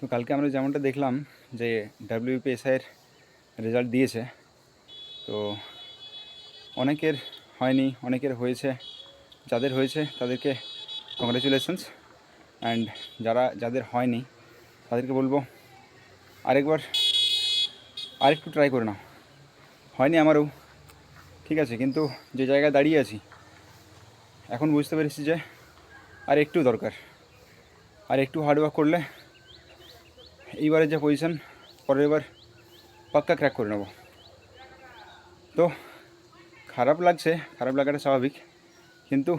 তো কালকে আমরা যেমনটা দেখলাম যে ডাব্লিউপিএসআইয়ের রেজাল্ট দিয়েছে, তো অনেকের হয়নি, অনেকের হয়েছে। যাদের হয়েছে তাদেরকে কংগ্রাচুলেশনস, অ্যান্ড যাদের হয়নি তাদেরকে বলবো আরেকটু ট্রাই করে নাও। হয়নি আমারও, ঠিক আছে, কিন্তু যে জায়গায় দাঁড়িয়ে আছি এখন বুঝতে পেরেছি যে আর একটু দরকার, আর একটু হার্ডওয়ার্ক করলে এইবারের যে পজিশন পরের বার পাক্কা ক্র্যাক করে নেব। তো খারাপ লাগছে, খারাপ লাগাটা স্বাভাবিক, কিন্তু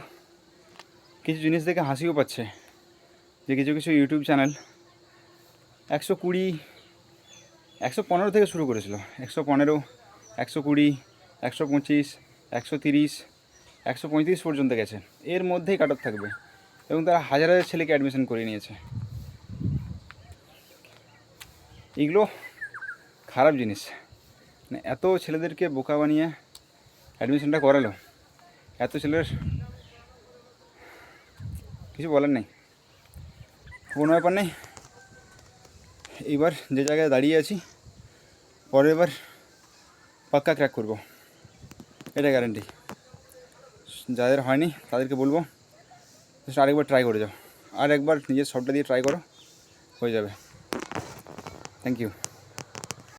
কিছু জিনিস দেখে হাসিও পাচ্ছে যে কিছু কিছু ইউটিউব চ্যানেল 120, 115 থেকে শুরু করেছিল, 115, 120, 125, 130, 135 পর্যন্ত গেছে। এর মধ্যেই কাট অফ থাকবে এবং তারা হাজার হাজার ছেলেকে অ্যাডমিশন করিয়ে নিয়েছে। এগুলো খারাপ জিনিস, মানে এত ছেলেদেরকে বোকা বানিয়ে অ্যাডমিশনটা করালো। এত ছেলের কিছু বলার নেই, কোনো ব্যাপার নেই। এইবার যে জায়গায় দাঁড়িয়ে আছি পরের বার পাক্কা ক্র্যাক করব, এটা গ্যারান্টি। যাদের হয়নি তাদেরকে বলবো আরেকবার ট্রাই করে যাও, আর একবার নিজের সবটা দিয়ে ট্রাই করো, হয়ে যাবে। Thank you.